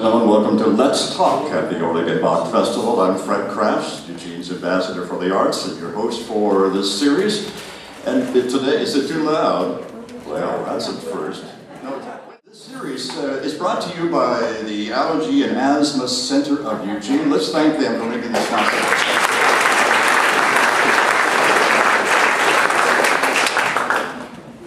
afternoon. Welcome to Let's Talk at the Oregon Bach Festival. I'm Fred Crafts, Eugene's ambassador for the arts and your host for this series. And today, is it too loud? Well, that's at first. No, this series is brought to you by the Allergy and Asthma Center of Eugene. Let's thank them for making this possible.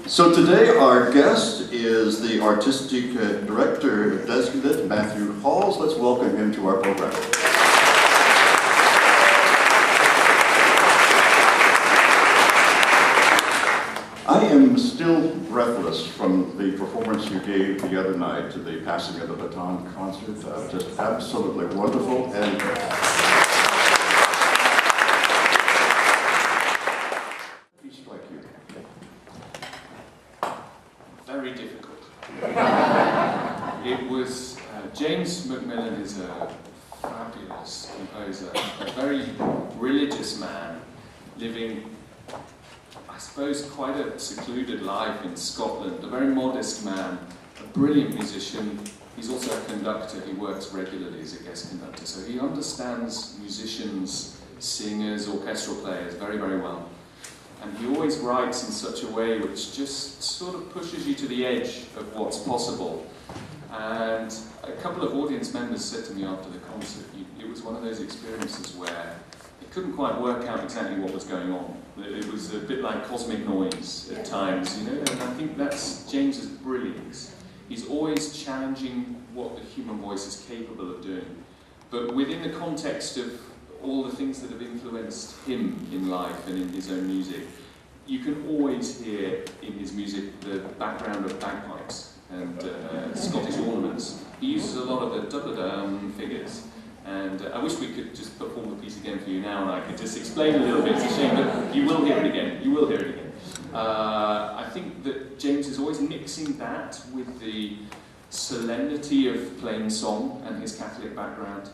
So today our guest is the artistic director designate, Matthew Halls. Let's welcome him to our program. I am still breathless from the performance you gave the other night to the Passing of the Baton concert. Just absolutely wonderful. And very difficult. It was, James Macmillan is a fabulous composer, a very religious man, living, I suppose, quite a secluded life in Scotland, a very modest man, a brilliant musician. He's also a conductor, he works regularly as a guest conductor, so he understands musicians, singers, orchestral players very, very well. And he always writes in such a way which just sort of pushes you to the edge of what's possible. And a couple of audience members said to me after the concert, it was one of those experiences where it couldn't quite work out exactly what was going on. It was a bit like cosmic noise at times, you know, and I think that's James's brilliance. He's always challenging what the human voice is capable of doing, but within the context of all the things that have influenced him in life and in his own music. You can always hear in his music the background of bagpipes and Scottish ornaments. He uses a lot of the da-da-dum figures, and I wish we could just perform the piece again for you now and I could just explain a little bit. It's a shame, but you will hear it again. You will hear it again. I think that James is always mixing that with the solemnity of plain song and his Catholic background.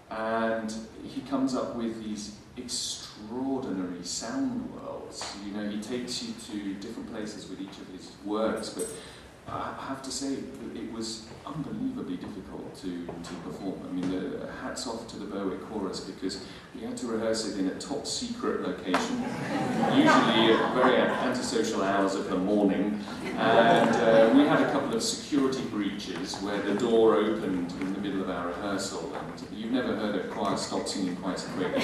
And he comes up with these extraordinary sound worlds. You know, he takes you to different places with each of his works, but I have to say that it was unbelievably difficult to perform. I mean, hats off to the Berwick Chorus, because we had to rehearse it in a top secret location, usually at very antisocial hours of the morning, and we had a couple of security breaches where the door opened in the middle of our rehearsal, and you've never heard a choir stop singing quite so quickly.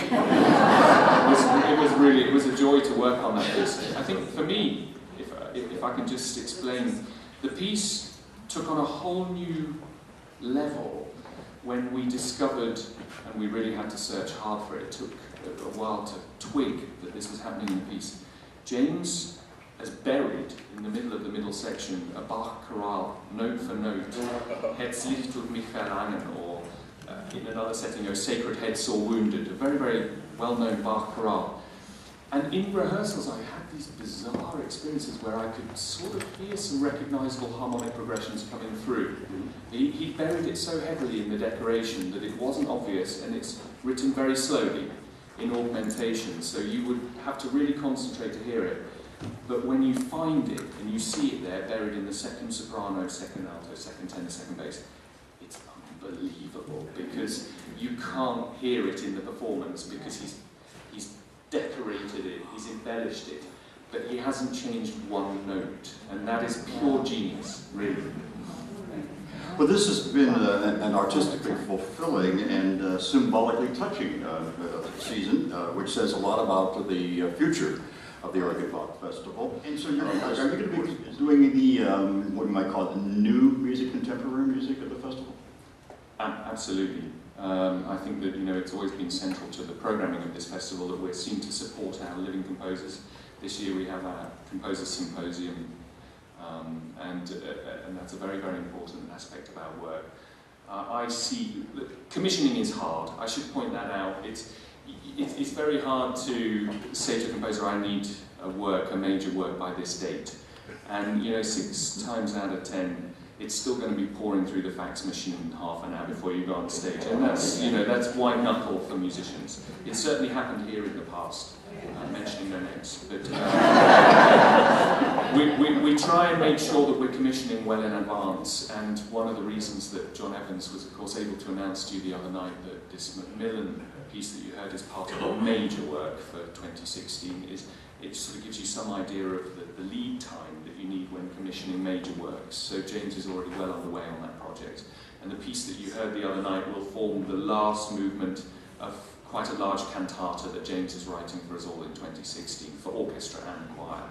It was a joy to work on that piece. I think for me, if I can just explain, the piece took on a whole new level when we discovered, and we really had to search hard for it, it took a while to twig that this was happening in the piece. James has buried in the middle of the middle section a Bach chorale, note for note, Herz Licht tut mich verlangen, or in another setting, O Sacred Head Sore Wounded, a very, very well-known Bach chorale. And in rehearsals, I had these bizarre experiences where I could sort of hear some recognisable harmonic progressions coming through. He buried it so heavily in the decoration that it wasn't obvious, and it's written very slowly in augmentation, so you would have to really concentrate to hear it. But when you find it, and you see it there, buried in the second soprano, second alto, second tenor, second bass, it's unbelievable, because you can't hear it in the performance, because he's decorated it, he's embellished it, but he hasn't changed one note, and that is pure genius, really. Well, this has been an artistically fulfilling and symbolically touching season, which says a lot about the future of the Oregon Bach Festival. And so are you going to be doing the, what you might call it, new music, contemporary music at the festival? Absolutely. I think that, you know, it's always been central to the programming of this festival that we're seen to support our living composers. This year we have our Composers Symposium, and that's a very, very important aspect of our work. I see that commissioning is hard. I should point that out. It's very hard to say to a composer, I need a major work by this date. And, you know, 6 times out of 10, it's still going to be pouring through the fax machine half an hour before you go on stage. And that's, you know, that's white knuckle for musicians. It certainly happened here in the past, mentioning no names. But we try and make sure that we're commissioning well in advance, and one of the reasons that John Evans was, of course, able to announce to you the other night that this Macmillan piece that you heard is part of a major work for 2016 is it sort of gives you some idea of the lead time that you need when commissioning major works. So James is already well underway on that project, and the piece that you heard the other night will form the last movement of quite a large cantata that James is writing for us all in 2016 for orchestra and choir.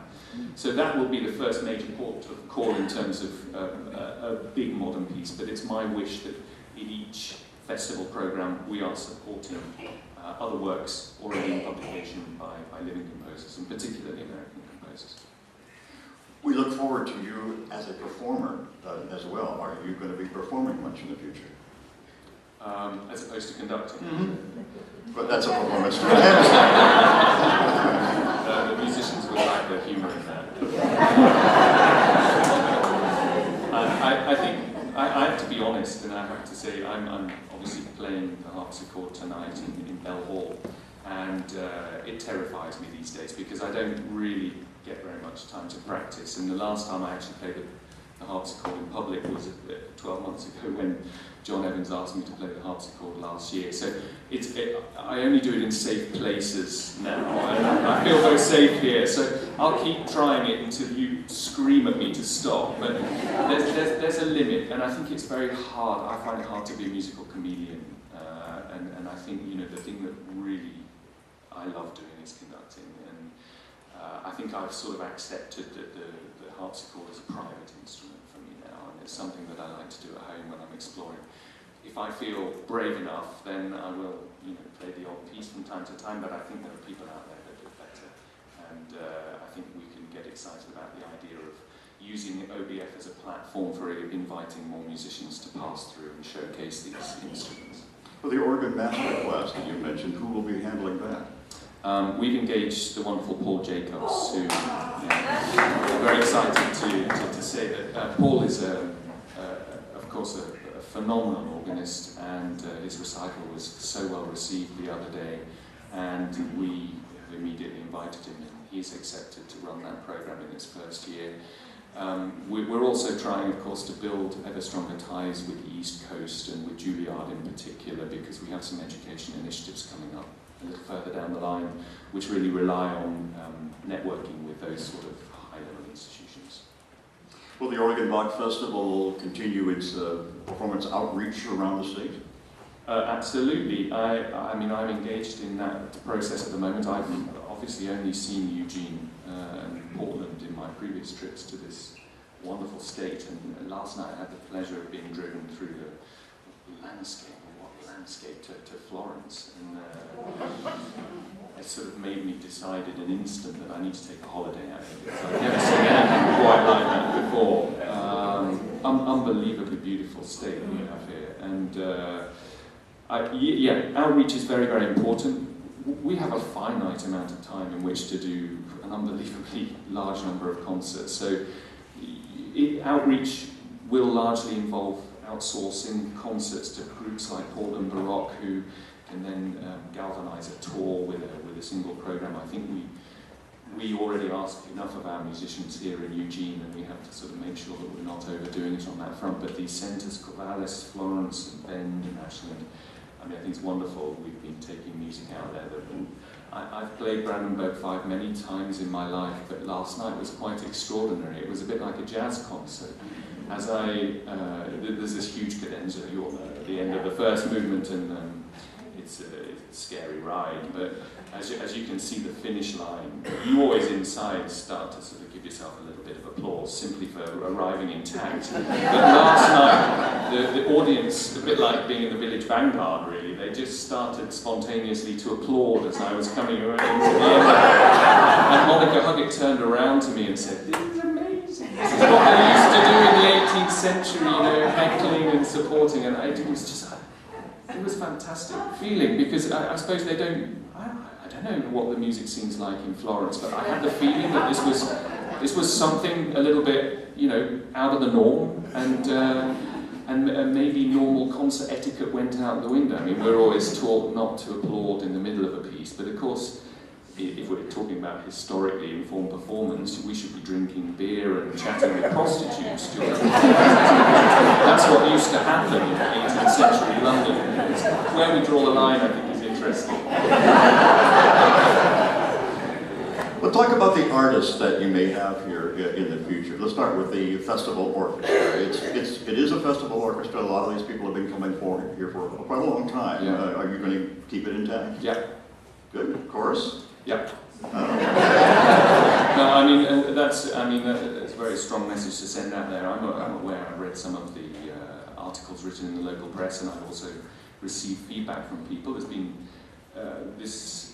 So that will be the first major port of call in terms of a big modern piece, but it's my wish that in each festival programme we are supporting other works already in publication by living composers, and particularly American composers. We look forward to you as a performer as well. Are you going to be performing much in the future? As opposed to conducting. But that's a performance too. The musicians will like the humour in that. I think I have to be honest, and I have to say I'm obviously playing the harpsichord tonight in Bell Hall, and it terrifies me these days because I don't really get very much time to practice. And the last time I actually played the harpsichord in public was 12 months ago when John Evans asked me to play the harpsichord last year. So I only do it in safe places now, and I feel very safe here. So I'll keep trying it until you scream at me to stop. But there's a limit, and I think it's very hard. I find it hard to be a musical chameleon, and I think the thing that really I love doing is conducting. And I think I've sort of accepted that the harpsichord is a private instrument for me now, and it's something that I like to do at home when I'm exploring. If I feel brave enough, then I will, play the odd piece from time to time, but I think there are people out there that do it better. And I think we can get excited about the idea of using OBF as a platform for inviting more musicians to pass through and showcase these instruments. For the organ master class that you mentioned, who will be handling that? We've engaged the wonderful Paul Jacobs, who I'm very excited to say that Paul is, of course, a phenomenal organist, and his recital was so well received the other day, and we have immediately invited him, and he's accepted to run that programme in his first year. We're also trying, of course, to build ever stronger ties with the East Coast and with Juilliard in particular, because we have some education initiatives coming up a little further down the line, which really rely on networking with those sort of high-level institutions. Will the Oregon Bach Festival continue its performance outreach around the state? Absolutely. I'm engaged in that process at the moment. I've obviously only seen Eugene and Portland in my previous trips to this wonderful state, and last night I had the pleasure of being driven through the landscape to Florence, and it sort of made me decide in an instant that I need to take a holiday out of it. I've never seen anything quite like that before. Unbelievably beautiful state we have here, and outreach is very, very important. We have a finite amount of time in which to do an unbelievably large number of concerts, so outreach will largely involve outsourcing concerts to groups like Portland Baroque, who can then galvanise a tour with a single programme. I think we already ask enough of our musicians here in Eugene, and we have to sort of make sure that we're not overdoing it on that front. But these centres, Corvallis, Florence, and Bend, and Ashland, I think it's wonderful. We've been taking music out there. I've played Brandenburg 5 many times in my life, but last night was quite extraordinary. It was a bit like a jazz concert. There's this huge cadenza, you all know, at the end of the first movement, and it's a scary ride, but as you can see the finish line, you always inside start to sort of give yourself a little bit of applause simply for arriving intact. But last night, the audience, a bit like being in the Village Vanguard really, they just started spontaneously to applaud as I was coming around to the end. And Monica Huggett turned around to me and said, "This is amazing. This is what they used to do in the 18th century, heckling and supporting," and it was a fantastic feeling, because I suppose I don't know what the music scene's like in Florence, but I had the feeling that this was something a little bit, out of the norm, and maybe normal concert etiquette went out the window. I mean, we're always taught not to applaud in the middle of a piece, but of course, if we're talking about historically informed performance, we should be drinking beer and chatting with prostitutes during That's what used to happen in 18th century London. It's where we draw the line, I think, is interesting. Well, talk about the artists that you may have here in the future. Let's start with the festival orchestra. It is a festival orchestra. A lot of these people have been coming forward here for quite a long time. Yeah. Are you going to keep it intact? Yeah. Good. Chorus? Yeah. No, I mean, that's a very strong message to send out there. I'm aware, I've read some of the articles written in the local press, and I've also received feedback from people. There's been this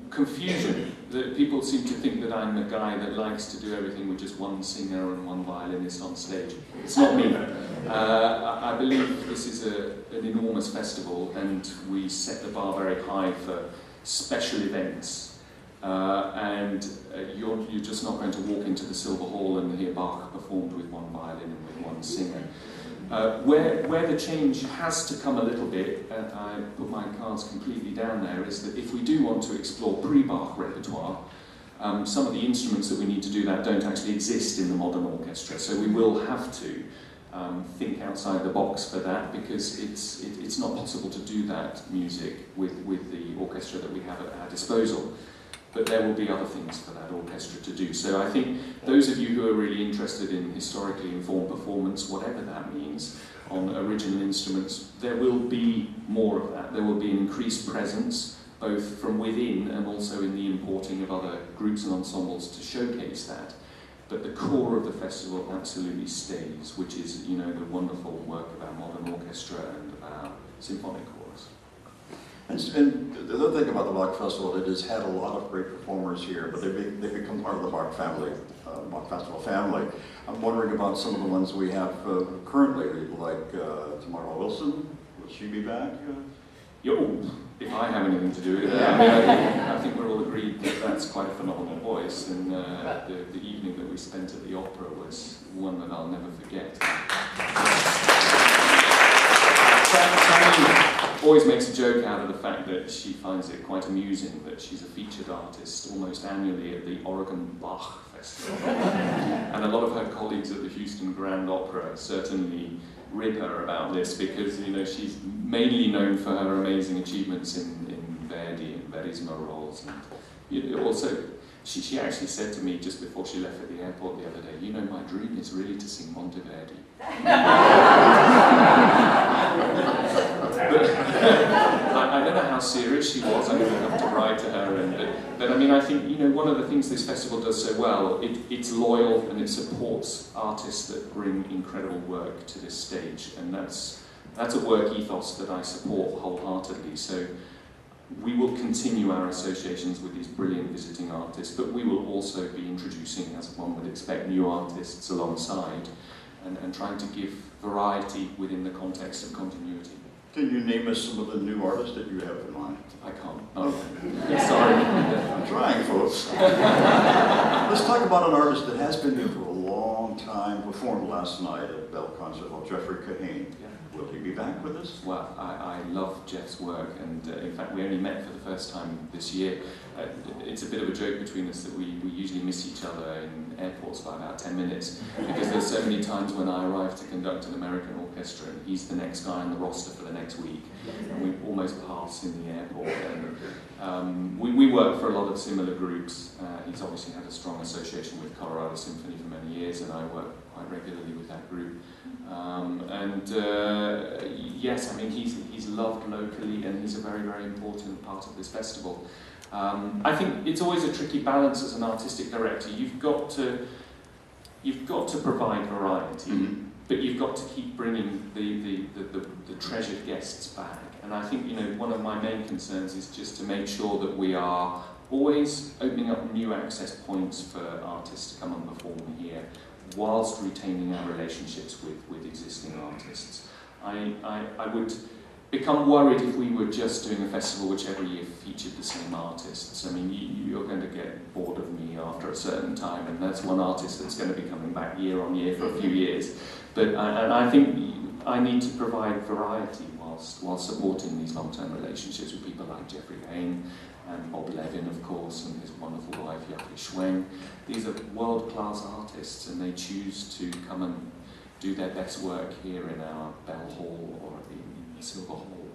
confusion that people seem to think that I'm a guy that likes to do everything with just one singer and one violinist on stage. It's not me. I believe this is an enormous festival, and we set the bar very high for special events. You're just not going to walk into the Silver Hall and hear Bach performed with one violin and with one singer. Where the change has to come a little bit, and I put my cards completely down there, is that if we do want to explore pre-Bach repertoire, some of the instruments that we need to do that don't actually exist in the modern orchestra, so we will have to think outside the box for that, because it's not possible to do that music with the orchestra that we have at our disposal. But there will be other things for that orchestra to do. So I think those of you who are really interested in historically informed performance, whatever that means, on original instruments, there will be more of that. There will be an increased presence, both from within and also in the importing of other groups and ensembles to showcase that. But the core of the festival absolutely stays, which is, the wonderful work of our modern orchestra and of our symphonic chorus. And the other thing about the Bach Festival, it has had a lot of great performers here, but they've become part of the Bach family, Bach Festival family. I'm wondering about some of the ones we have currently, like Tamara Wilson. Will she be back? If I have anything to do with it, I think we're all agreed that that's quite a phenomenal voice, and the evening that we spent at the opera was one that I'll never forget. Sammy always makes a joke out of the fact that she finds it quite amusing that she's a featured artist almost annually at the Oregon Bach Festival. And a lot of her colleagues at the Houston Grand Opera certainly rib her about this, because she's mainly known for her amazing achievements in Verdi and Verismo roles. And also, she actually said to me just before she left at the airport the other day, my dream is really to sing Monteverdi. I don't know how serious she was. I'm going to have to write to her. But I think one of the things this festival does so well, it's loyal and it supports artists that bring incredible work to this stage, and that's a work ethos that I support wholeheartedly. So we will continue our associations with these brilliant visiting artists, but we will also be introducing, as one would expect, new artists alongside, and trying to give variety within the context of continuity. Can you name us some of the new artists that you have in mind? I can't. Oh, sorry. I'm trying, folks. Let's talk about an artist that has been here for a long time, performed last night at Bell Concert Hall, Jeffrey Kahane. Yeah. Will he be back with us? Well, I love Jeff's work, and in fact we only met for the first time this year. It's a bit of a joke between us that we usually miss each other in airports by about 10 minutes, because there's so many times when I arrive to conduct an American orchestra and he's the next guy on the roster for the next week, and we almost pass in the airport. And we work for a lot of similar groups. He's obviously had a strong association with Colorado Symphony for many years, and I work quite regularly with that group. Yes, he's loved locally, and he's a very, very important part of this festival. I think it's always a tricky balance as an artistic director. You've got to provide variety, but you've got to keep bringing the treasured guests back. And I think one of my main concerns is just to make sure that we are always opening up new access points for artists to come and perform here, whilst retaining our relationships with existing artists. I would become worried if we were just doing a festival which every year featured the same artists. You're going to get bored of me after a certain time, and that's one artist that's going to be coming back year on year for a few years. But I think I need to provide variety whilst supporting these long-term relationships with people like Jeffrey Kahane and Bob Levin, of course, and his wonderful wife, Yafei Schweng. These are world-class artists, and they choose to come and do their best work here in our Bell Hall or in the Silver Hall.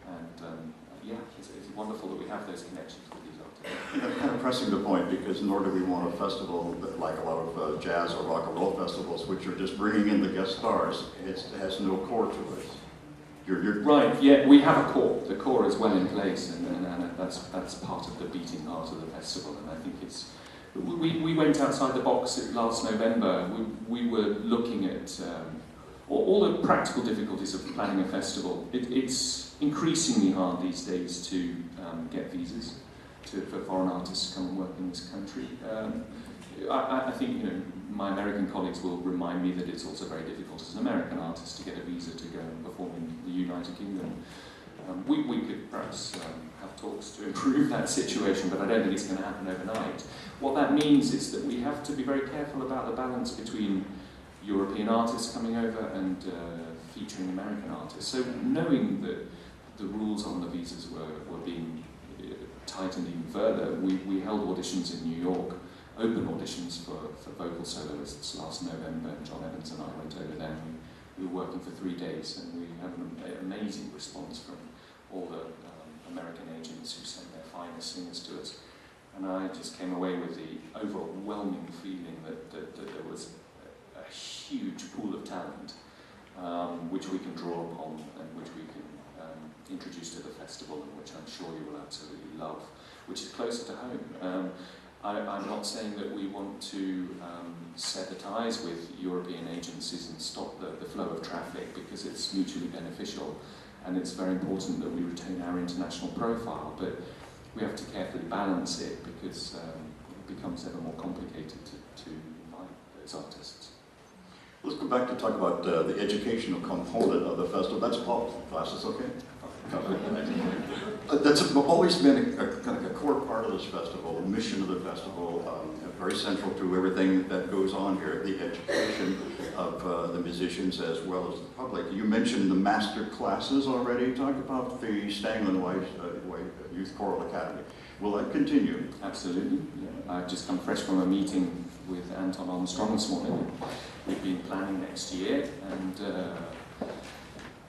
And yeah, it's wonderful that we have those connections with these artists. You know, kind of pressing the point, because nor do we want a festival that, like a lot of jazz or rock and roll festivals, which are just bringing in the guest stars. It has no core to it. You're Right, yeah, we have a core. The core is well in place, and that's part of the beating heart of the festival, and I think it's... We went outside the box last November. We were looking at all the practical difficulties of planning a festival. It's increasingly hard these days to get visas for foreign artists to come and work in this country. I think, you know, my American colleagues will remind me that it's also very difficult as an American artist to get a visa to go and perform in the United Kingdom. We could perhaps have talks to improve that situation, but I don't think it's going to happen overnight. What that means is that we have to be very careful about the balance between European artists coming over and featuring American artists. So knowing that the rules on the visas were being tightened even further, we held auditions in New York, open auditions for vocal soloists last November, and John Evans and I went over there. We were working for 3 days, and we have an amazing response from all the American agents who sent their finest singers to us. And I just came away with the overwhelming feeling that there was a huge pool of talent which we can draw upon and which we can introduce to the festival, and which I'm sure you will absolutely love, which is closer to home. I'm not saying that we want to sever ties with European agencies and stop the flow of traffic, because it's mutually beneficial, and it's very important that we retain our international profile, but we have to carefully balance it, because it becomes ever more complicated to invite those artists. Let's go back to talk about the educational component of the festival. That's pop classes, okay? That's always been kind of a core part of this festival, the mission of the festival, very central to everything that goes on here, the education of the musicians as well as the public. You mentioned the master classes already. Talk about the Stanglin White Youth Choral Academy. Will that continue? Absolutely. Yeah. I've just come fresh from a meeting with Anton Armstrong this morning. We've been planning next year, and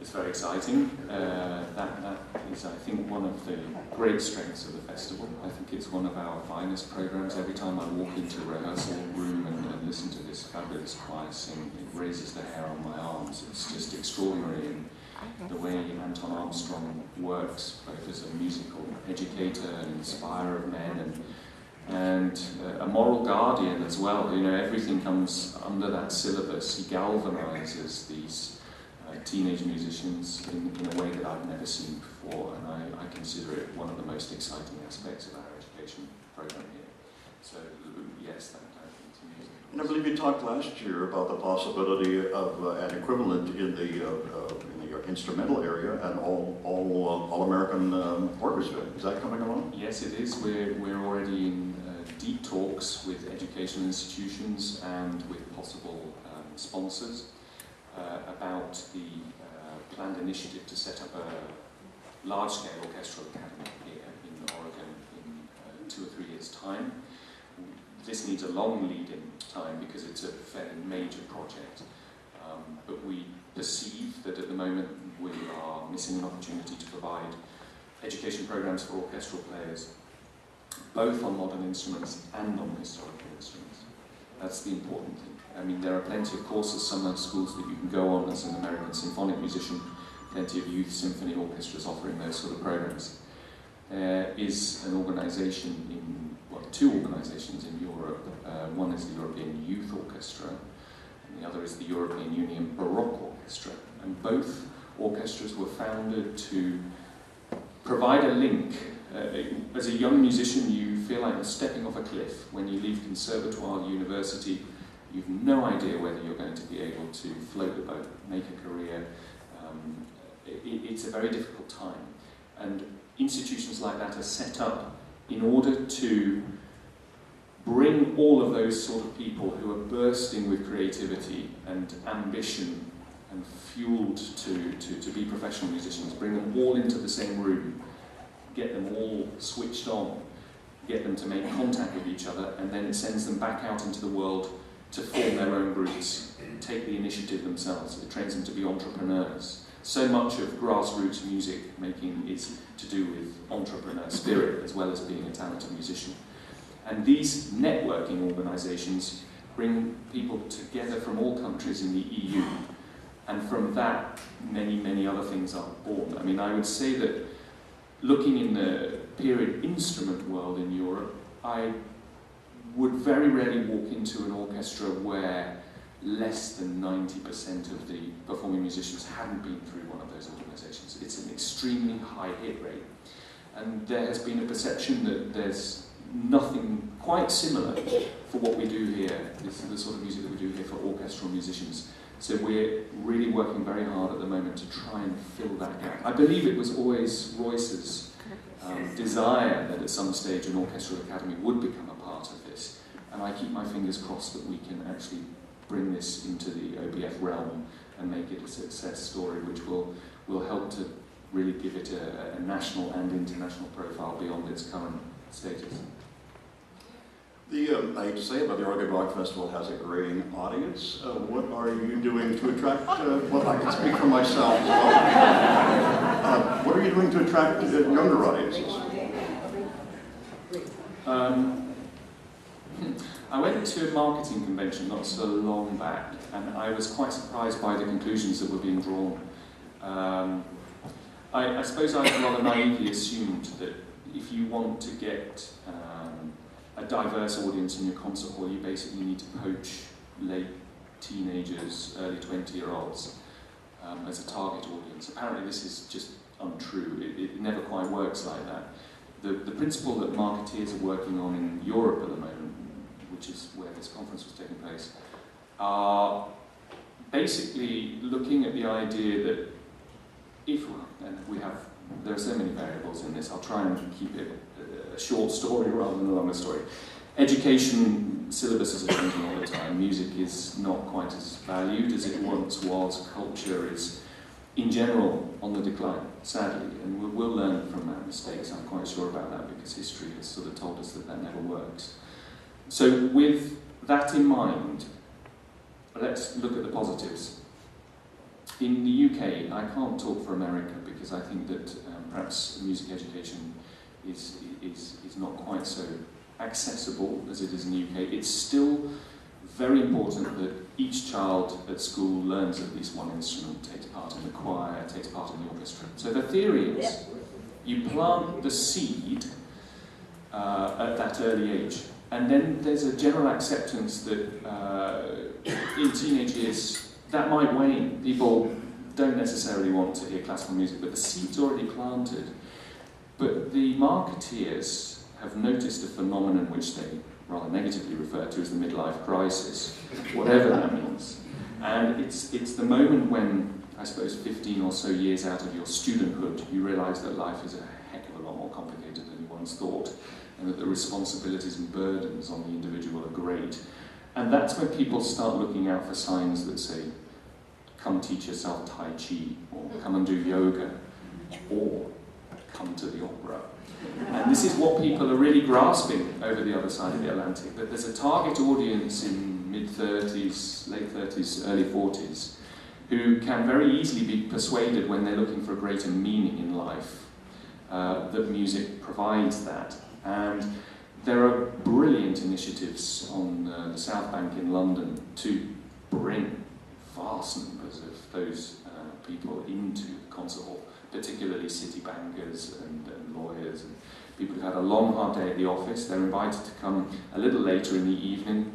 it's very exciting. That is, I think, one of the great strengths of the festival. I think it's one of our finest programs. Every time I walk into a rehearsal room and listen to this fabulous choir sing, it raises the hair on my arms. It's just extraordinary. And the way Anton Armstrong works, both as a musical educator, an inspirer of men, and a moral guardian as well. You know, everything comes under that syllabus. He galvanizes these teenage musicians in a way that I've never seen before, and I consider it one of the most exciting aspects of our education program here. So yes, that continues. And I believe you talked last year about the possibility of an equivalent in the instrumental area, and all American orchestra. Is that coming along? Yes, it is. We're already in deep talks with educational institutions and with possible sponsors about the planned initiative to set up a large-scale orchestral academy here in Oregon in 2 or 3 years' time. This needs a long lead-in time because it's a fairly major project, but we perceive that at the moment we are missing an opportunity to provide education programs for orchestral players, both on modern instruments and on historical instruments. That's the important thing. I mean, there are plenty of courses, summer schools that you can go on as an American symphonic musician, plenty of youth symphony orchestras offering those sort of programs. There is an organization two organizations in Europe. One is the European Youth Orchestra, and the other is the European Union Baroque Orchestra. And both orchestras were founded to provide a link. As a young musician, you feel like you're stepping off a cliff. When you leave conservatoire, university, you've no idea whether you're going to be able to float the boat, make a career. It's a very difficult time. And institutions like that are set up in order to bring all of those sort of people who are bursting with creativity and ambition and fueled to be professional musicians, bring them all into the same room, get them all switched on, get them to make contact with each other, and then it sends them back out into the world to form their own groups, take the initiative themselves. It trains them to be entrepreneurs. So much of grassroots music making is to do with entrepreneur spirit as well as being a talented musician. And these networking organisations bring people together from all countries in the EU, and from that many, many other things are born. I mean, I would say that looking in the period instrument world in Europe, I would very rarely walk into an orchestra where less than 90% of the performing musicians hadn't been through one of those organisations. It's an extremely high hit rate. And there has been a perception that there's nothing quite similar for what we do here. This is the sort of music that we do here for orchestral musicians. So we're really working very hard at the moment to try and fill that gap. I believe it was always Royce's desire that at some stage an orchestral academy would become a part of this. And I keep my fingers crossed that we can actually bring this into the OBF realm and make it a success story which will help to really give it a national and international profile beyond its current status. I hate to say it, but the Oregon Rock Festival has a graying audience. What are you doing to attract, well, I can speak for myself as well. What are you doing to attract younger audiences? I went to a marketing convention not so long back, and I was quite surprised by the conclusions that were being drawn. I suppose I rather naively assumed that if you want to get a diverse audience in your concert hall, you basically need to poach late teenagers, early 20-year-olds as a target audience. Apparently this is just untrue. It never quite works like that. The principle that marketeers are working on in Europe at the moment, which is where this conference was taking place, are basically looking at the idea that there are so many variables in this, I'll try and keep it a short story rather than a longer story. Education syllabuses are changing all the time. Music is not quite as valued as it once was. Culture is, in general, on the decline, sadly, and we'll learn from our mistakes. I'm quite sure about that because history has sort of told us that that never works. So with that in mind, let's look at the positives. In the UK, I can't talk for America because I think that perhaps music education is not quite so accessible as it is in the UK. It's still very important that each child at school learns at least one instrument, takes part in the choir, takes part in the orchestra. So the theory is you plant the seed at that early age, and then there's a general acceptance that in teenage years that might wane. People don't necessarily want to hear classical music, but the seed's already planted. But the marketeers have noticed a phenomenon which they rather negatively refer to as the midlife crisis, whatever that means. And it's the moment when, I suppose, 15 or so years out of your studenthood, you realise that life is a heck of a lot more complicated than you once thought, and that the responsibilities and burdens on the individual are great. And that's when people start looking out for signs that say, come teach yourself Tai Chi, or come and do yoga, or come to the opera. And this is what people are really grasping over the other side of the Atlantic, that there's a target audience in mid-30s, late 30s, early 40s, who can very easily be persuaded when they're looking for a greater meaning in life, that music provides that. And there are brilliant initiatives on the South Bank in London to bring vast numbers of those people into the concert hall, particularly city bankers and lawyers and people who've had a long, hard day at the office. They're invited to come a little later in the evening,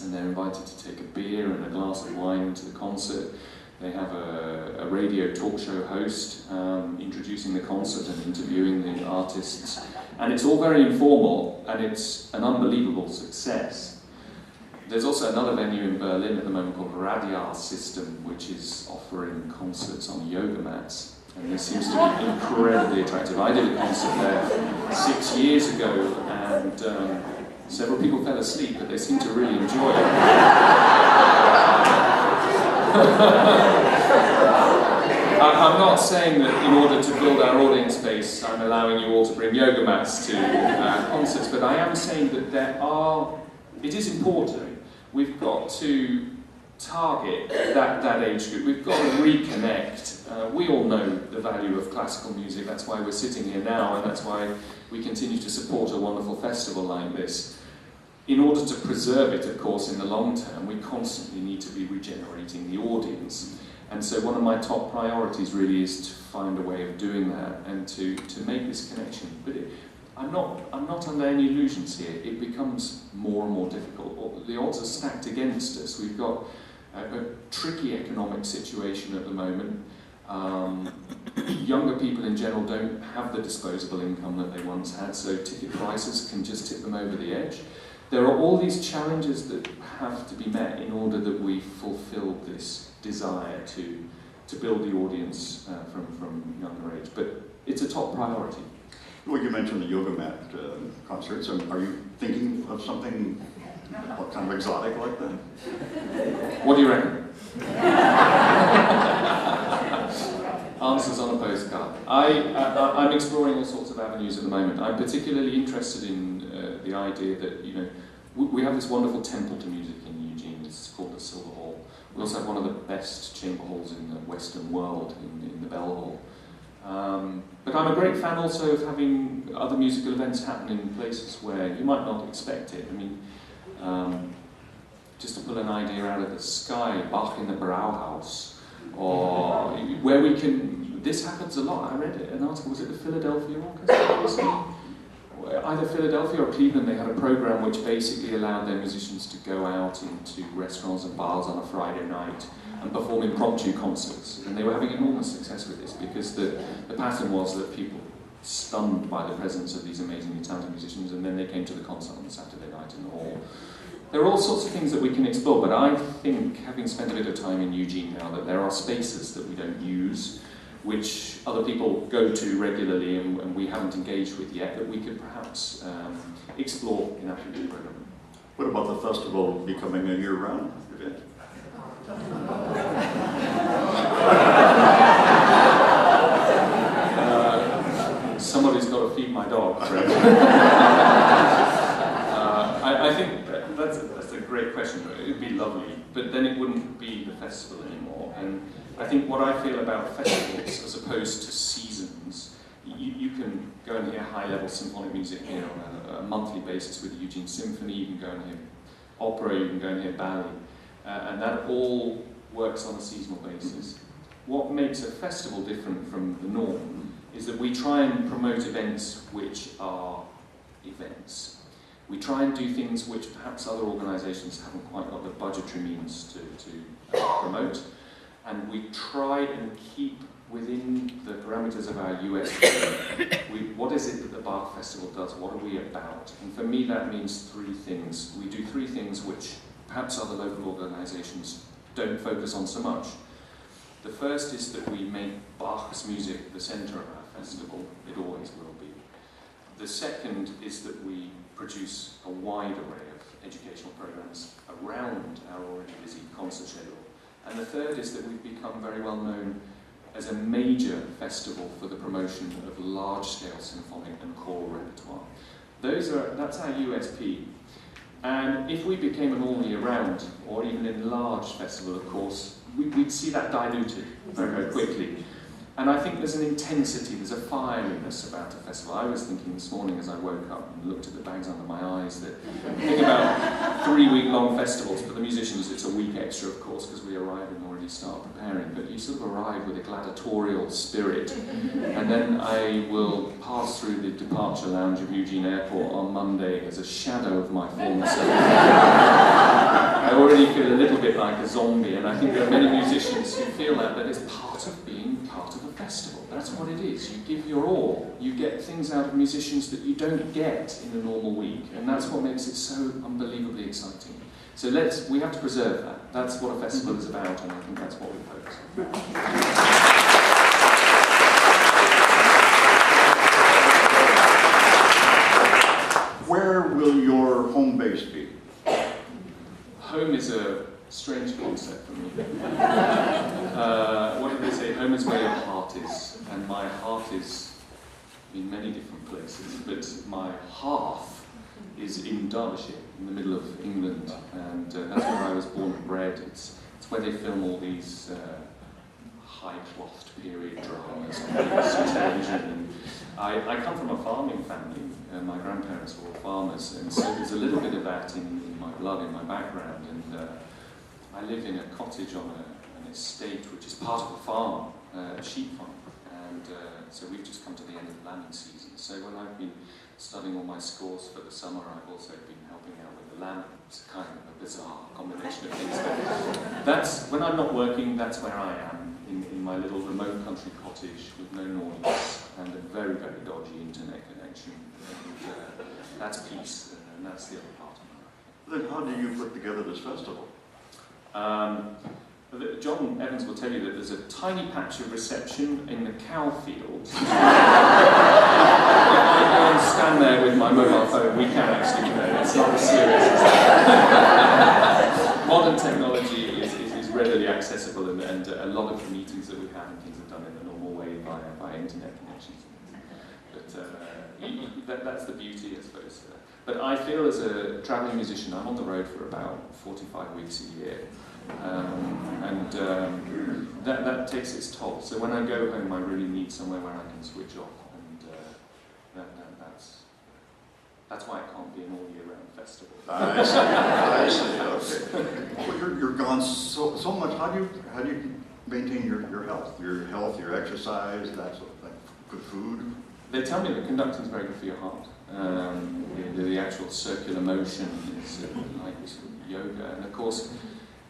and they're invited to take a beer and a glass of wine to the concert. They have a radio talk show host introducing the concert and interviewing the artists. And it's all very informal, and it's an unbelievable success. There's also another venue in Berlin at the moment called Radial System, which is offering concerts on yoga mats. And this seems to be incredibly attractive. I did a concert there 6 years ago, and several people fell asleep, but they seemed to really enjoy it. I'm not saying that in order to build our audience base, I'm allowing you all to bring yoga mats to concerts, but I am saying that it is important. We've got to target that age group. We've got to reconnect. We all know the value of classical music. That's why we're sitting here now, and that's why we continue to support a wonderful festival like this. In order to preserve it, of course, in the long term, we constantly need to be regenerating the audience. And so one of my top priorities really is to find a way of doing that and to make this connection. But I'm not under any illusions here. It becomes more and more difficult. The odds are stacked against us. We've got a tricky economic situation at the moment. Younger people in general don't have the disposable income that they once had, so ticket prices can just tip them over the edge. There are all these challenges that have to be met in order that we fulfill this desire to build the audience from younger age. But it's a top priority. Well, you mentioned the yoga mat concerts. Are you thinking of something kind of exotic like that? What do you reckon? Answers on a postcard. I'm exploring all sorts of avenues at the moment. I'm particularly interested in the idea that, we have this wonderful temple to music in Eugene. It's called the Silver Hall. We also have one of the best chamber halls in the Western world, in the Bell Hall. But I'm a great fan also of having other musical events happen in places where you might not expect it. I mean, just to pull an idea out of the sky, Bach in the Brauhaus, or where we can, this happens a lot. I read an article, was it the Philadelphia Orchestra? Either Philadelphia or Cleveland, they had a program which basically allowed their musicians to go out into restaurants and bars on a Friday night and perform impromptu concerts. And they were having enormous success with this because the pattern was that people stunned by the presence of these amazingly talented musicians, and then they came to the concert on the Saturday night in the hall. There are all sorts of things that we can explore, but I think, having spent a bit of time in Eugene now, that there are spaces that we don't use, which other people go to regularly and we haven't engaged with yet, that we could perhaps explore in our future program. What about the festival becoming a year-round event? Somebody's got to feed my dog. I think that's a great question. It would be lovely, but then it wouldn't be the festival anymore. And I think what I feel about festivals, as opposed to seasons, you can go and hear high-level symphonic music here on a monthly basis with the Eugene Symphony, you can go and hear opera, you can go and hear ballet, and that all works on a seasonal basis. What makes a festival different from the norm is that we try and promote events which are events. We try and do things which perhaps other organisations haven't quite got the budgetary means to promote. And we try and keep within the parameters of our USP. What is it that the Bach Festival does? What are we about? And for me, that means three things. We do three things which perhaps other local organisations don't focus on so much. The first is that we make Bach's music the centre of our festival. It always will be. The second is that we produce a wide array of educational programmes around our already busy concert schedule. And the third is that we've become very well known as a major festival for the promotion of large-scale symphonic and choral repertoire. That's our USP. And if we became an all-year-round, or even enlarged festival, of course, we'd see that diluted very, very quickly. And I think there's an intensity, there's a fieriness about a festival. I was thinking this morning as I woke up and looked at the bags under my eyes that think about 3-week-long festivals. For the musicians, it's a week extra, of course, because we arrive and already start preparing. But you sort of arrive with a gladiatorial spirit. And then I will pass through the departure lounge of Eugene Airport on Monday as a shadow of my former self. I already feel a little bit like a zombie, and I think there are many musicians who feel that it's part of being part of a festival. That's what it is. You give your all. You get things out of musicians that you don't get in a normal week, and that's what makes it so unbelievably exciting. So we have to preserve that. That's what a festival is about, and I think that's what we focus on. Where will your home base be? Home is a strange concept for me. What did they say? Home is where your heart is, and my heart is in many different places, but my hearth is in Derbyshire, in the middle of England, and that's where I was born and bred. It's where they film all these high-clothed period dramas on BBC television. And I come from a farming family. My grandparents were all farmers, and so there's a little bit of that in my blood, in my background. And I live in a cottage on an estate which is part of a farm, a sheep farm. And so we've just come to the end of lambing season. So when I've been studying all my scores for the summer, I've also been helping out with the lambing. It's kind of a bizarre combination of things. But that's, when I'm not working, that's where I am, in my little remote country cottage with no noise and a very, very dodgy internet connection. And that's peace, and that's the other part of my life. Then how do you put together this festival? John Evans will tell you that there's a tiny patch of reception in the cow field. I can stand there with my mobile phone. We can actually connect. It's not as serious as that. Modern technology is readily accessible, and a lot of the meetings that we have and things are done in the normal way by internet connections. But that's the beauty, I suppose. But I feel as a travelling musician, I'm on the road for about 45 weeks a year. That takes its toll. So when I go home, I really need somewhere where I can switch off, and that's why it can't be an all-year-round festival. I see. Okay. Well, you're gone so much. How do you maintain your health, your exercise, that sort of thing? Good food. They tell me that conducting is very good for your heart. The actual circular motion is like yoga, and of course.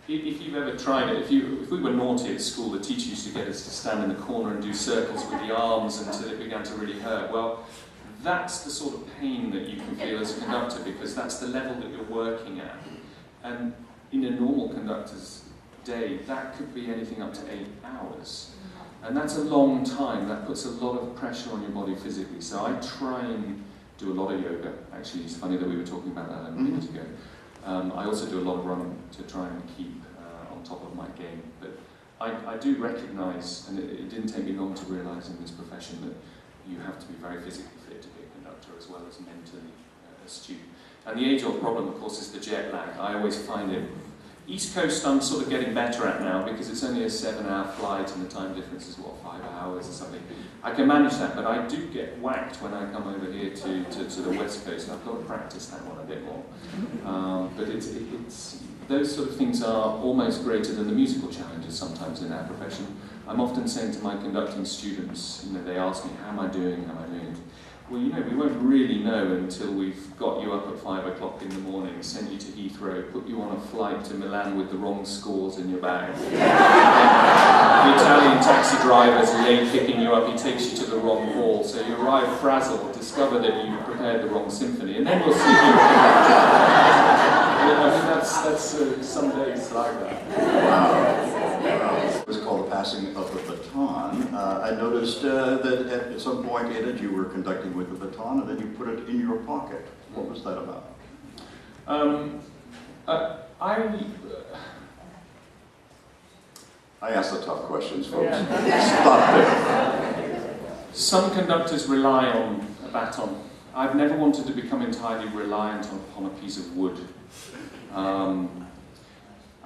If you've ever tried it, if we were naughty at school, the teacher used to get us to stand in the corner and do circles with the arms until it began to really hurt. Well, that's the sort of pain that you can feel as a conductor, because that's the level that you're working at. And in a normal conductor's day, that could be anything up to 8 hours. And that's a long time. That puts a lot of pressure on your body physically. So I try and do a lot of yoga. Actually, it's funny that we were talking about that a minute ago. I also do a lot of running to try and keep on top of my game. But I do recognise, and it didn't take me long to realise in this profession, that you have to be very physically fit to be a conductor as well as mentally astute. And the age-old problem, of course, is the jet lag. I always find it. East Coast I'm sort of getting better at now, because it's only a 7-hour flight and the time difference is, 5 hours or something. I can manage that, but I do get whacked when I come over here to the West Coast. I've got to practice that one a bit more. But it's those sort of things are almost greater than the musical challenges sometimes in our profession. I'm often saying to my conducting students, they ask me, how am I doing? Well, we won't really know until we've got you up at 5 o'clock in the morning, sent you to Heathrow, put you on a flight to Milan with the wrong scores in your bag. The Italian taxi driver's late picking you up, he takes you to the wrong hall, so you arrive frazzled, discover that you prepared the wrong symphony, and then we'll see you. That's some days like that. Wow. It was called The Passing of the Baton. I noticed that at some point in it you were conducting with the baton, and then you put it in your pocket. What was that about? I ask the tough questions, folks. Yeah. Stop there. Some conductors rely on a baton. I've never wanted to become entirely reliant upon a piece of wood.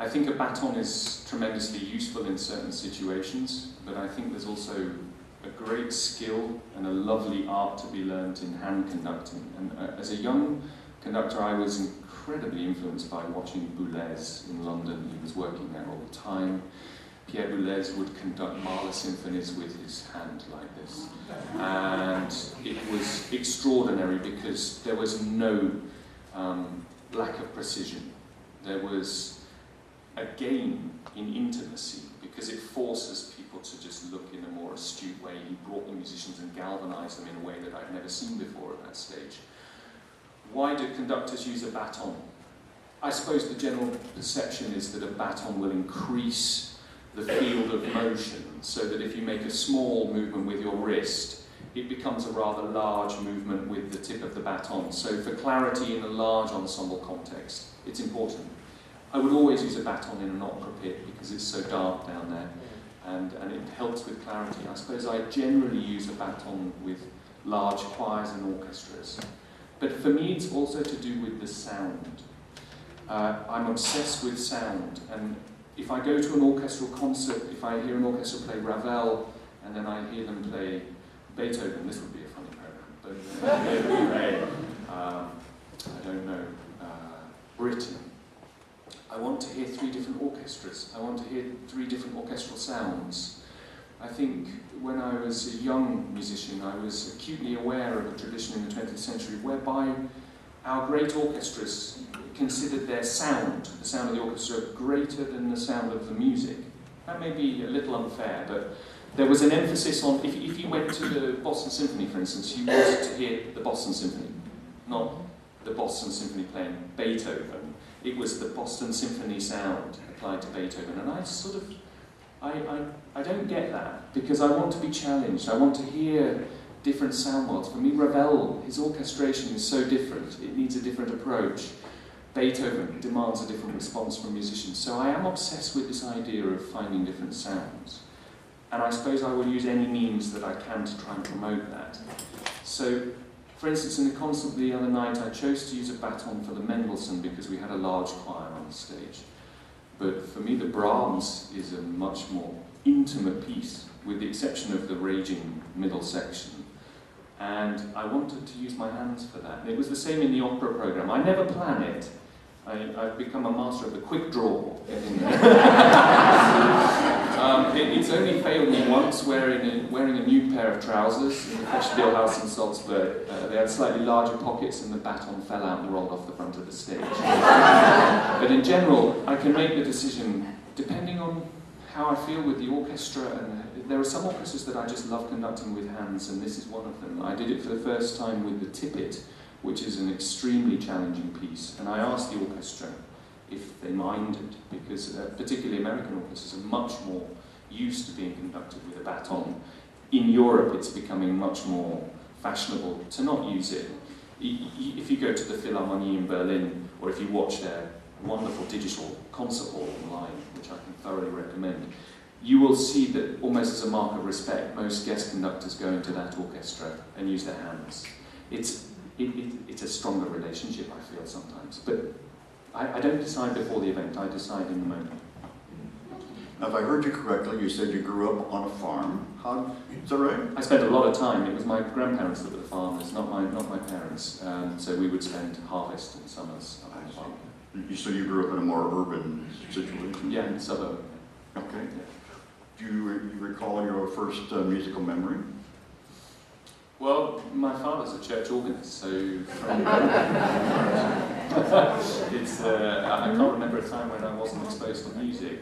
I think a baton is tremendously useful in certain situations, but I think there's also a great skill and a lovely art to be learned in hand conducting. And as a young conductor, I was incredibly influenced by watching Boulez in London. He was working there all the time. Pierre Boulez would conduct Mahler symphonies with his hand like this. And it was extraordinary because there was no lack of precision. There was a gain in intimacy because it forces people to just look in a more astute way. He brought the musicians and galvanized them in a way that I'd never seen before at that stage. Why do conductors use a baton? I suppose the general perception is that a baton will increase the field of motion so that if you make a small movement with your wrist, it becomes a rather large movement with the tip of the baton. So for clarity in a large ensemble context, it's important. I would always use a baton in an opera pit because it's so dark down there, and it helps with clarity. I suppose I generally use a baton with large choirs and orchestras. But for me, it's also to do with the sound. I'm obsessed with sound, and if I go to an orchestral concert, if I hear an orchestra play Ravel, and then I hear them play Beethoven, this would be a funny program, but they play, I don't know, Britten. I want to hear 3 different orchestras. I want to hear 3 different orchestral sounds. I think when I was a young musician, I was acutely aware of a tradition in the 20th century whereby our great orchestras considered their sound, the sound of the orchestra, greater than the sound of the music. That may be a little unfair, but there was an emphasis on, if you went to the Boston Symphony, for instance, you wanted to hear the Boston Symphony, not the Boston Symphony playing Beethoven. It was the Boston Symphony sound applied to Beethoven, and I sort of, I don't get that, because I want to be challenged. I want to hear different sound worlds. For me, Ravel, his orchestration is so different. It needs a different approach. Beethoven demands a different response from musicians. So I am obsessed with this idea of finding different sounds. And I suppose I will use any means that I can to try and promote that. So, for instance, in the concert the other night, I chose to use a baton for the Mendelssohn because we had a large choir on the stage. But for me, the Brahms is a much more intimate piece, with the exception of the raging middle section. And I wanted to use my hands for that. And it was the same in the opera program. I never plan it. I've become a master of the quick draw. It's only failed me once wearing a new pair of trousers in the Festspielhaus in Salzburg. They had slightly larger pockets and the baton fell out and rolled off the front of the stage. But in general, I can make the decision depending on how I feel with the orchestra, and there are some orchestras that I just love conducting with hands, and this is one of them. I did it for the first time with the Tippett, which is an extremely challenging piece, and I asked the orchestra if they minded, because particularly American orchestras are much more used to being conducted with a baton. In Europe, it's becoming much more fashionable to not use it. If you go to the Philharmonie in Berlin, or if you watch their wonderful digital concert hall online, which I can thoroughly recommend, you will see that almost as a mark of respect, most guest conductors go into that orchestra and use their hands. It's a stronger relationship, I feel, sometimes. But I don't decide before the event, I decide in the moment. Now, if I heard you correctly, you said you grew up on a farm. Is that right? I spent a lot of time. It was my grandparents that were the farmers, not my parents. So we would spend harvest and summers up on the farm. So you grew up in a more urban situation? Yeah, in the suburb. Okay. Yeah. Do you recall your first musical memory? Well, my father's a church organist, so from I can't remember a time when I wasn't exposed to music.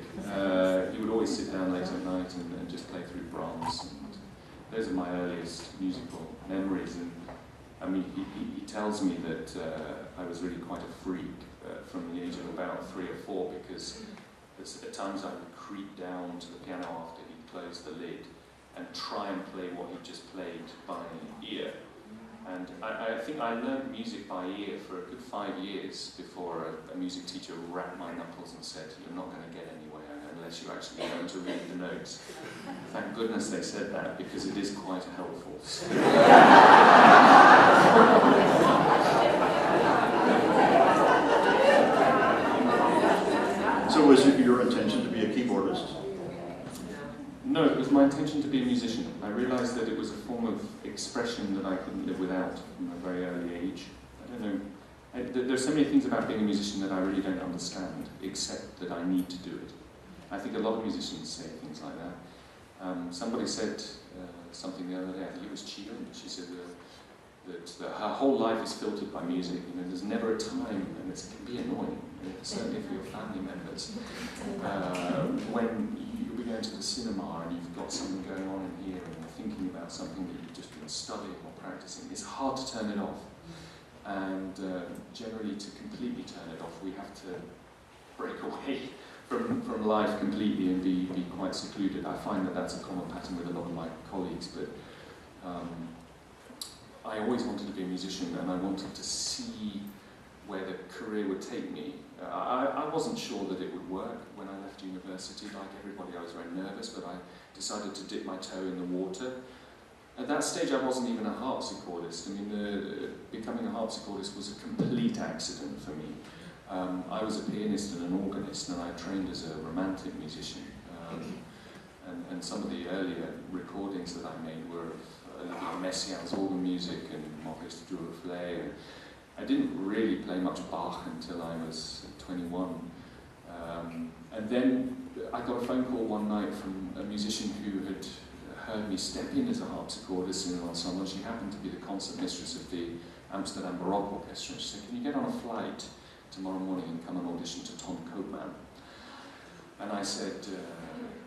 He would always sit down late at night and just play through Brahms. And those are my earliest musical memories. And I mean, he tells me that I was really quite a freak from the age of about 3 or 4, because at times I would creep down to the piano after he'd closed the lid and try and play what he'd just played by ear. And I think I learned music by ear for a good 5 years before a music teacher rapped my knuckles and said, "You're not going to get anywhere unless you actually learn to read the notes." Thank goodness they said that, because it is quite a helpful skill. So was it your intention to be a keyboardist? No, it was my intention to be a musician. I realised that it was a form of expression that I couldn't live without from a very early age. I don't know. There's so many things about being a musician that I really don't understand, except that I need to do it. I think a lot of musicians say things like that. Somebody said something the other day, I think it was Chion, she said that her whole life is filtered by music. You know, there's never a time, and it can be annoying, certainly for your family members, when you'll be going to the cinema and you've got something going on in here and you're thinking about something that you've just been studying or practicing. It's hard to turn it off, and generally to completely turn it off, we have to break away from life completely and be quite secluded. I find that that's a common pattern with a lot of my colleagues, but I always wanted to be a musician, and I wanted to see where the career would take me. I wasn't sure that it would work when I left university. Like everybody, I was very nervous, but I decided to dip my toe in the water. At that stage, I wasn't even a harpsichordist. I mean, becoming a harpsichordist was a complete accident for me. I was a pianist and an organist, and I trained as a romantic musician. And some of the earlier recordings that I made were of Olivier Messiaen's organ music and Maurice Duruflé. And I didn't really play much Bach until I was 21. And then I got a phone call one night from a musician who had heard me step in as a harpsichordist in an ensemble. She happened to be the concert mistress of the Amsterdam Baroque Orchestra. And she said, "Can you get on a flight tomorrow morning and come and audition to Ton Koopman?" And I said,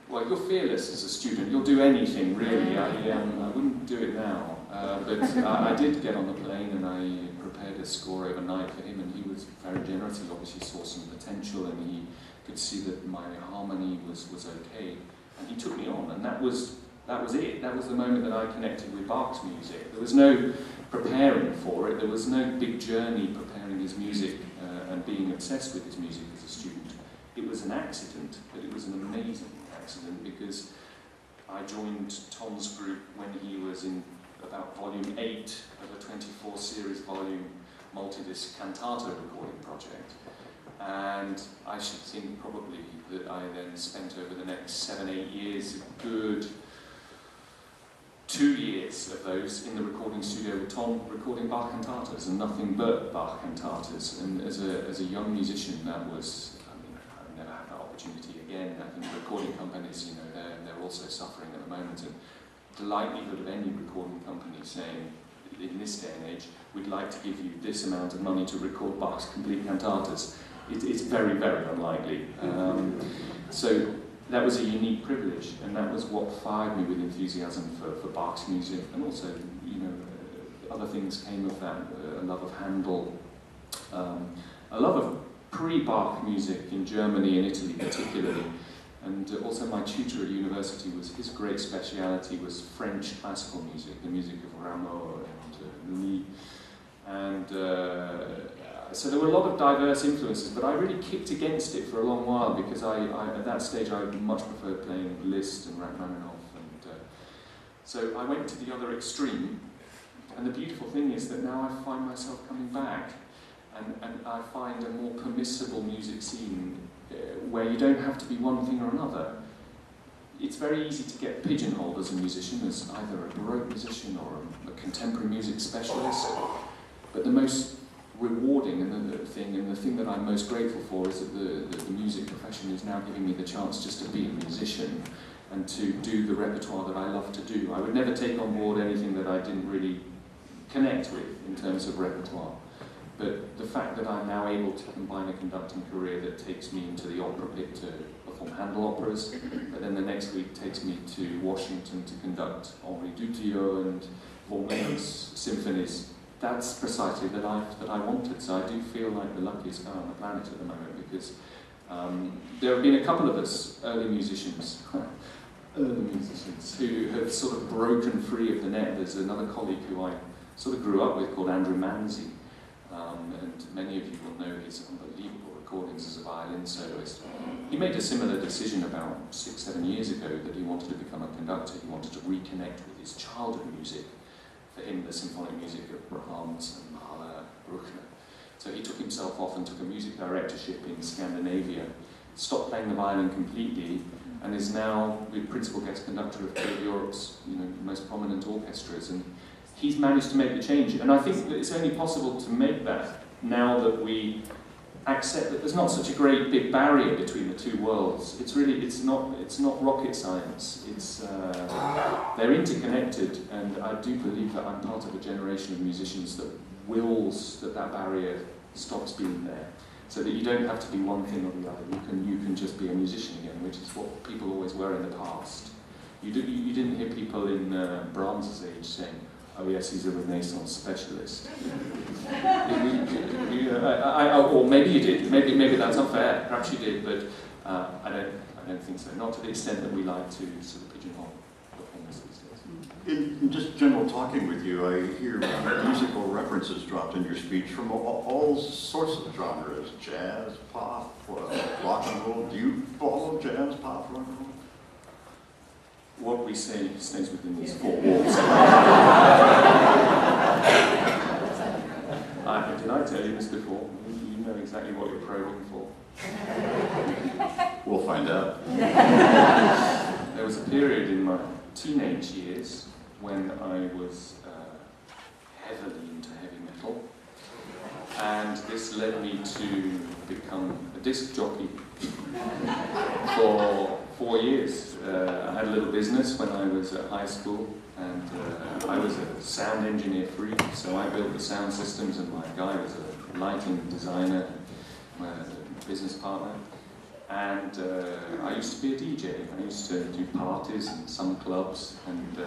well, you're fearless as a student. You'll do anything, really. I wouldn't do it now. But I did get on the plane and I prepared a score overnight for him, and he was very generous. He obviously saw some potential and he could see that my harmony was okay. And he took me on, and that was it. That was the moment that I connected with Bach's music. There was no preparing for it. There was no big journey preparing his music and being obsessed with his music as a student. It was an accident, but it was an amazing accident because I joined Ton's group when he was in about volume 8 of a 24 series volume multi-disc cantata recording project. And I should think probably that I then spent over the next 7-8 years a good 2 years of those in the recording studio with Ton, recording Bach cantatas and nothing but Bach cantatas. And as a young musician, that was, I mean, I've never had that opportunity again. I think recording companies, they're also suffering at the moment. And the likelihood of any recording company saying, in this day and age, we'd like to give you this amount of money to record Bach's complete cantatas, it's very, very unlikely. So that was a unique privilege, and that was what fired me with enthusiasm for Bach's music, and also, other things came of that, a love of Handel, a love of pre-Bach music in Germany and Italy particularly, and also my tutor at university his great speciality was French classical music, the music of Rameau and Lully, and so there were a lot of diverse influences, but I really kicked against it for a long while because at that stage I much preferred playing Liszt and Rachmaninoff, and so I went to the other extreme. And the beautiful thing is that now I find myself coming back, and I find a more permissible music scene where you don't have to be one thing or another. It's very easy to get pigeonholed as a musician, as either a Baroque musician or a contemporary music specialist, but the most rewarding and the thing that I'm most grateful for is that the music profession is now giving me the chance just to be a musician and to do the repertoire that I love to do. I would never take on board anything that I didn't really connect with in terms of repertoire. But the fact that I'm now able to combine a conducting career that takes me into the opera pit to perform Handel operas, but then the next week takes me to Washington to conduct Henri Dutilleux and Vaughan's symphonies, that's precisely that I wanted. So I do feel like the luckiest guy on the planet at the moment, because there have been a couple of us, early musicians, who have sort of broken free of the net. There's another colleague who I sort of grew up with called Andrew Manzi, and many of you will know his unbelievable recordings as a violin soloist. He made a similar decision about 6-7 years ago that he wanted to become a conductor. He wanted to reconnect with his childhood music. For him, the symphonic music of Brahms and Mahler, Bruckner. So he took himself off and took a music directorship in Scandinavia, stopped playing the violin completely, and is now the principal guest conductor of two of Europe's most prominent orchestras. And he's managed to make the change. And I think that it's only possible to make that now that we accept that there's not such a great big barrier between the two worlds. It's not rocket science. They're interconnected, and I do believe that I'm part of a generation of musicians that wills that barrier stops being there, so that you don't have to be one thing or the other. You can just be a musician again, which is what people always were in the past. You didn't hear people in Brahms's age saying, "Oh yes, he's a Renaissance specialist." Or maybe you did. Maybe that's unfair. Perhaps you did, but I don't think so. Not to the extent that we like to sort of pigeonhole performers these days. In just general talking with you, I hear musical references dropped in your speech from all sorts of genres: jazz, pop, rock and roll. Do you follow jazz, pop, rock and roll? What we say stays within these four walls. Did I tell you this before? You know exactly what you're probing for. We'll find out. There was a period in my teenage years when I was heavily into heavy metal, and this led me to become a disc jockey for 4 years. I had a little business when I was at high school, and I was a sound engineer freak, so I built the sound systems, and my guy was a lighting designer, my business partner. And I used to be a DJ. I used to do parties in some clubs, and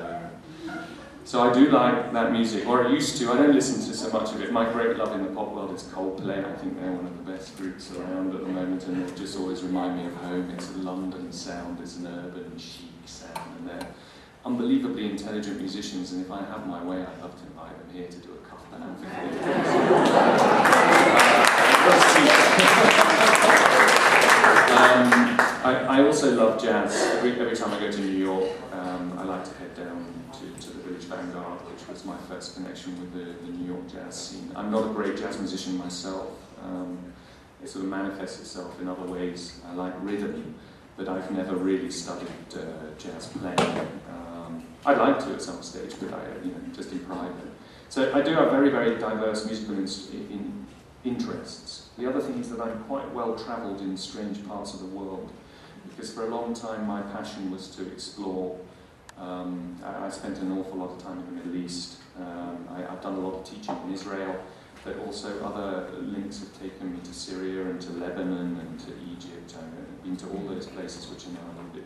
so I do like that music, or I used to. I don't listen to so much of it. My great love in the pop world is Coldplay. I think they're one of the best groups around at the moment, and they just always remind me of home. It's a London sound, it's an urban chic sound, and they're unbelievably intelligent musicians, and if I have my way, I'd love to invite them here to do a cover band for I also love jazz. Every time I go to New York, I like to head down to the Village Vanguard, which was my first connection with the New York jazz scene. I'm not a great jazz musician myself. It sort of manifests itself in other ways. I like rhythm, but I've never really studied jazz playing. I'd like to at some stage, but just in private. So I do have very, very diverse musical interests. The other thing is that I'm quite well travelled in strange parts of the world, because for a long time my passion was to explore. I spent an awful lot of time in the Middle East. I've done a lot of teaching in Israel, but also other links have taken me to Syria and to Lebanon and to Egypt. I've been to all those places which are now a little bit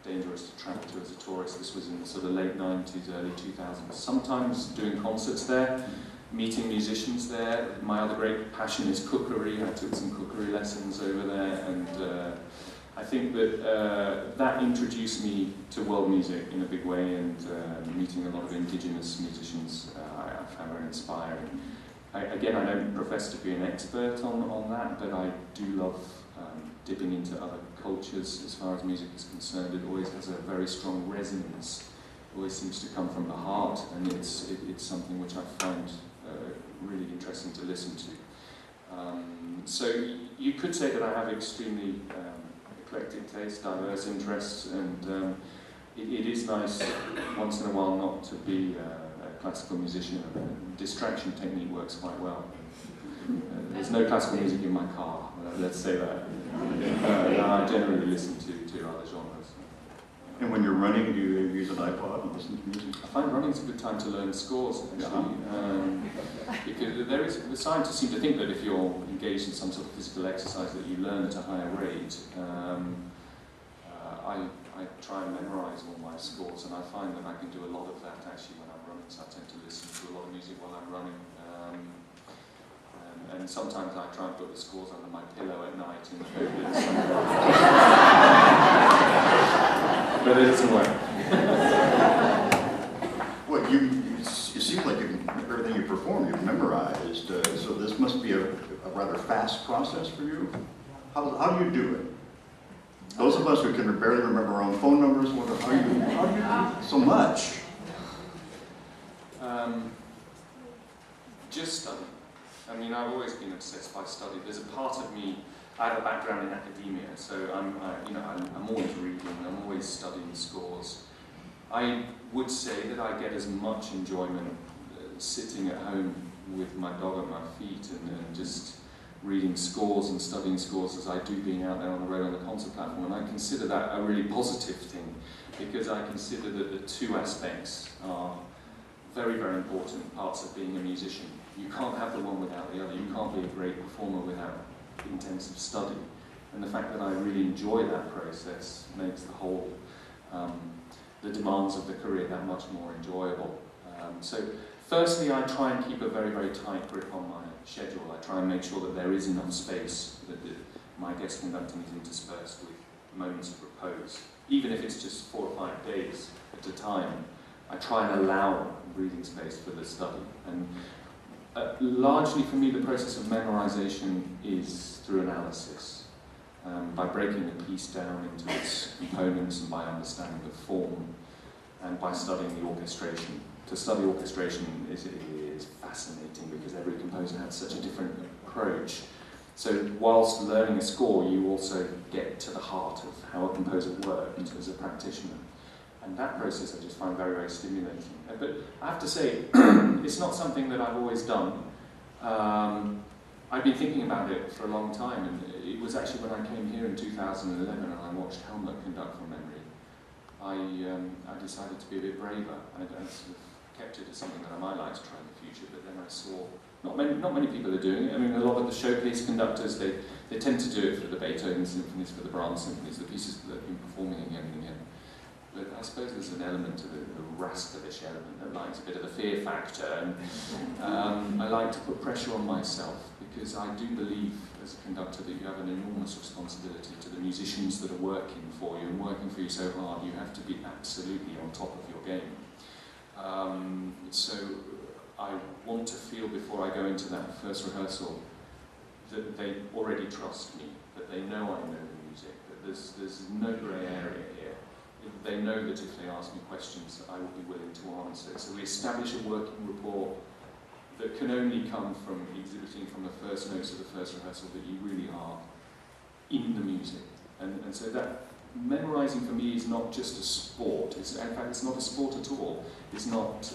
dangerous to travel to as a tourist. This was in the sort of late 90s, early 2000s. Sometimes doing concerts there, meeting musicians there. My other great passion is cookery. I took some cookery lessons over there, and I think that that introduced me to world music in a big way, and meeting a lot of indigenous musicians I found very inspiring. I don't profess to be an expert on that, but I do love dipping into other cultures as far as music is concerned. It always has a very strong resonance. It always seems to come from the heart, and it's something which I find really interesting to listen to. So you could say that I have extremely eclectic taste, diverse interests, and it is nice once in a while not to be a classical musician. Distraction technique works quite well. There's no classical music in my car, let's say that. I generally listen to other genres. And when you're running, do you use an iPod and listen to music? I find running's a good time to learn scores, actually. Because the scientists seem to think that if you're engaged in some sort of physical exercise that you learn at a higher rate. I try and memorize all my scores, and I find that I can do a lot of that actually when I'm running, so I tend to listen to a lot of music while I'm running. And sometimes I try and put the scores under my pillow at night in the hope that but it doesn't work. Well, it seems like everything you perform, you've memorized, so this must be a rather fast process for you. How do you do it? Those of us who can barely remember our own phone numbers, how do you do so much? Just study. I mean, I've always been obsessed by study. There's a part of me, I have a background in academia, so I'm always reading, I'm always studying scores. I would say that I get as much enjoyment sitting at home with my dog at my feet and just reading scores and studying scores as I do being out there on the road on the concert platform. And I consider that a really positive thing, because I consider that the two aspects are very, very important parts of being a musician. You can't have the one without the other. You can't be a great performer without intensive study. And the fact that I really enjoy that process makes the whole, the demands of the career that much more enjoyable. So firstly, I try and keep a very, very tight grip on my schedule. I try and make sure that there is enough space, that my guest conducting is interspersed with moments of repose. Even if it's just 4 or 5 days at a time, I try and allow breathing space for the study. And largely for me, the process of memorization is through analysis, by breaking the piece down into its components and by understanding the form and by studying the orchestration. To study orchestration is fascinating because every composer has such a different approach. So whilst learning a score, you also get to the heart of how a composer worked as a practitioner. And that process I just find very, very stimulating. But I have to say, it's not something that I've always done. I've been thinking about it for a long time, and it was actually when I came here in 2011 and I watched Helmut conduct from memory, I decided to be a bit braver. I sort of kept it as something that I might like to try in the future, but then I saw not many people are doing it. I mean, a lot of the showcase conductors, they tend to do it for the Beethoven symphonies, for the Brahms symphonies, the pieces that they've been performing again and again. But I suppose there's an element to the rascalish element that likes a bit of the fear factor, and I like to put pressure on myself because I do believe as a conductor that you have an enormous responsibility to the musicians that are working for you and working for you so hard. You have to be absolutely on top of your game. So I want to feel before I go into that first rehearsal that they already trust me, that they know I know the music, that there's no grey area here. They know that if they ask me questions, I will be willing to answer. So we establish a working rapport that can only come from exhibiting from the first notes of the first rehearsal that you really are in the music. And so that memorizing for me is not just a sport. In fact, it's not a sport at all. It's not.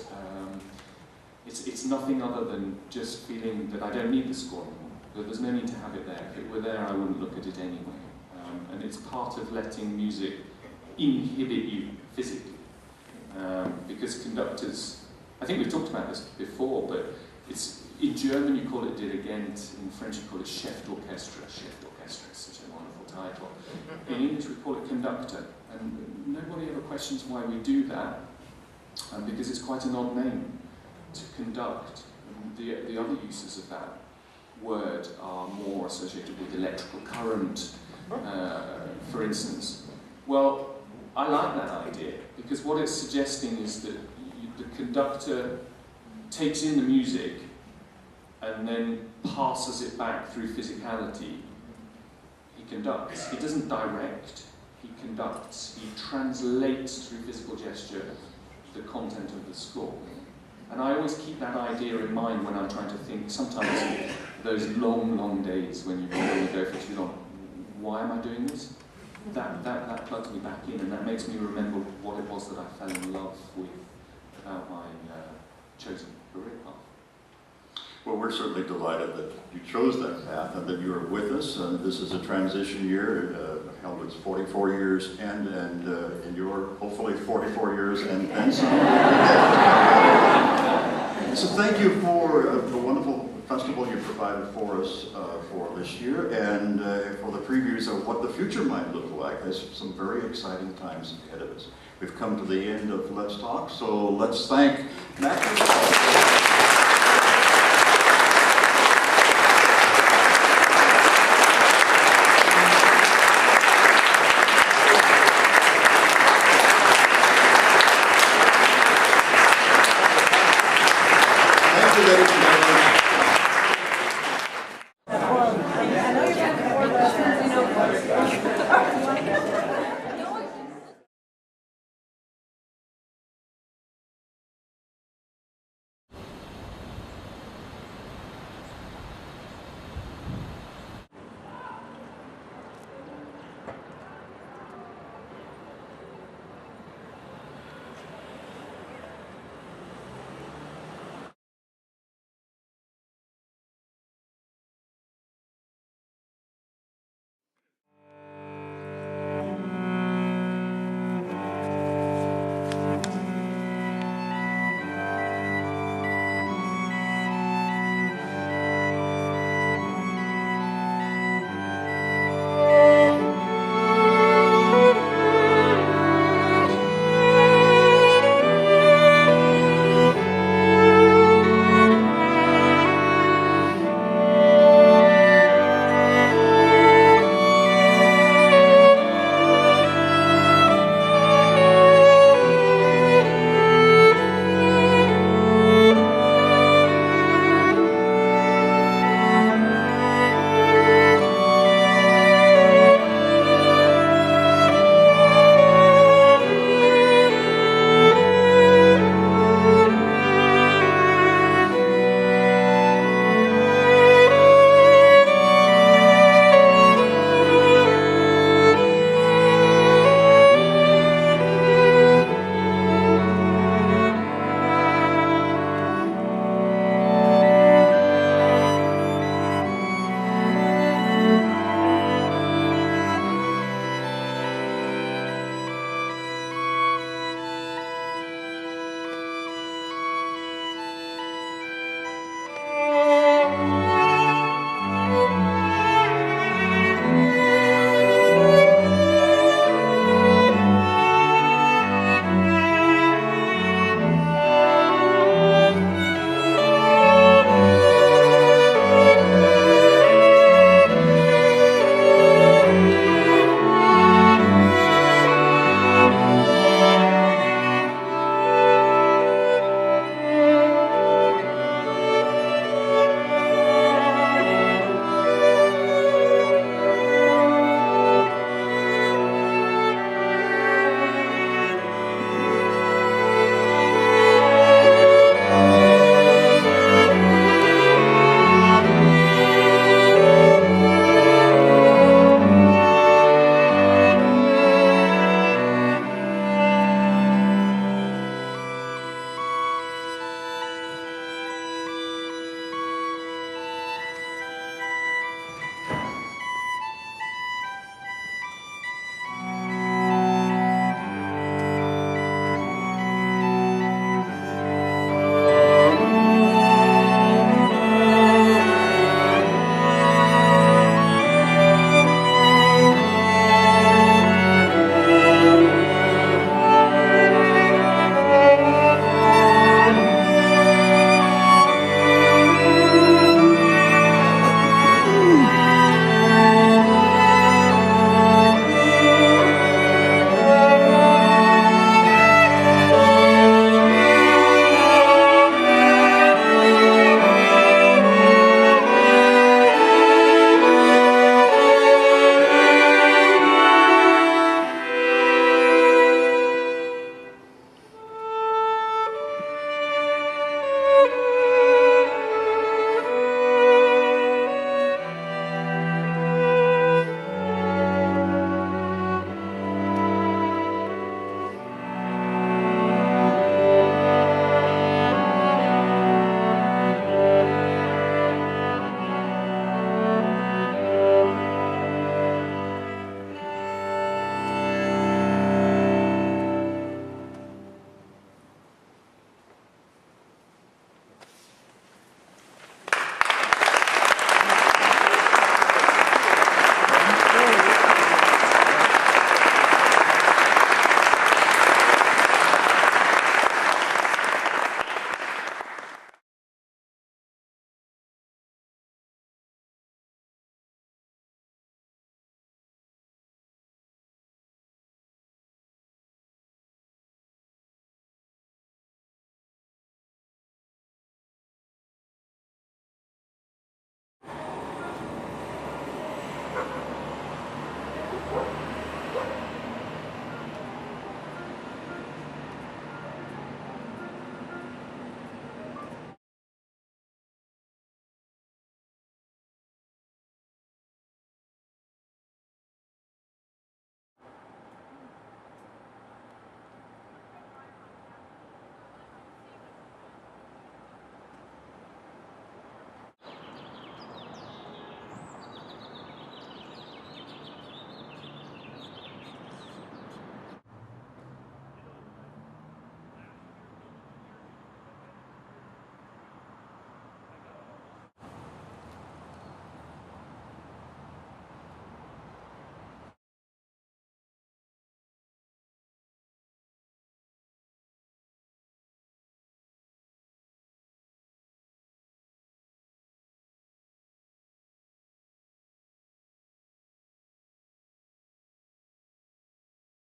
It's nothing other than just feeling that I don't need the score anymore. That there's no need to have it there. If it were there, I wouldn't look at it anyway. And it's part of letting music inhibit you physically. Because conductors, I think we've talked about this before, but it's in German you call it Dirigent, in French you call it Chef d'orchestre. Chef d'orchestre is such a wonderful title. In English we call it conductor, and nobody ever questions why we do that, because it's quite an odd name to conduct. And the other uses of that word are more associated with electrical current, for instance. Well, I like that idea, because what it's suggesting is that the conductor takes in the music and then passes it back through physicality. He conducts. He doesn't direct, he conducts. He translates through physical gesture the content of the score. And I always keep that idea in mind when I'm trying to think, sometimes those long, long days when you can only go for too long. Why am I doing this? That plugs me back in, and that makes me remember what it was that I fell in love with about my chosen career path. Well, we're certainly delighted that you chose that path and that you are with us. And this is a transition year. Helmut's 44 years and your hopefully 44 years and then some. So thank you for the wonderful festival you provided for us for this year, and for the previews of what the future might look like. There's some very exciting times ahead of us. We've come to the end of Let's Talk, so let's thank Matt.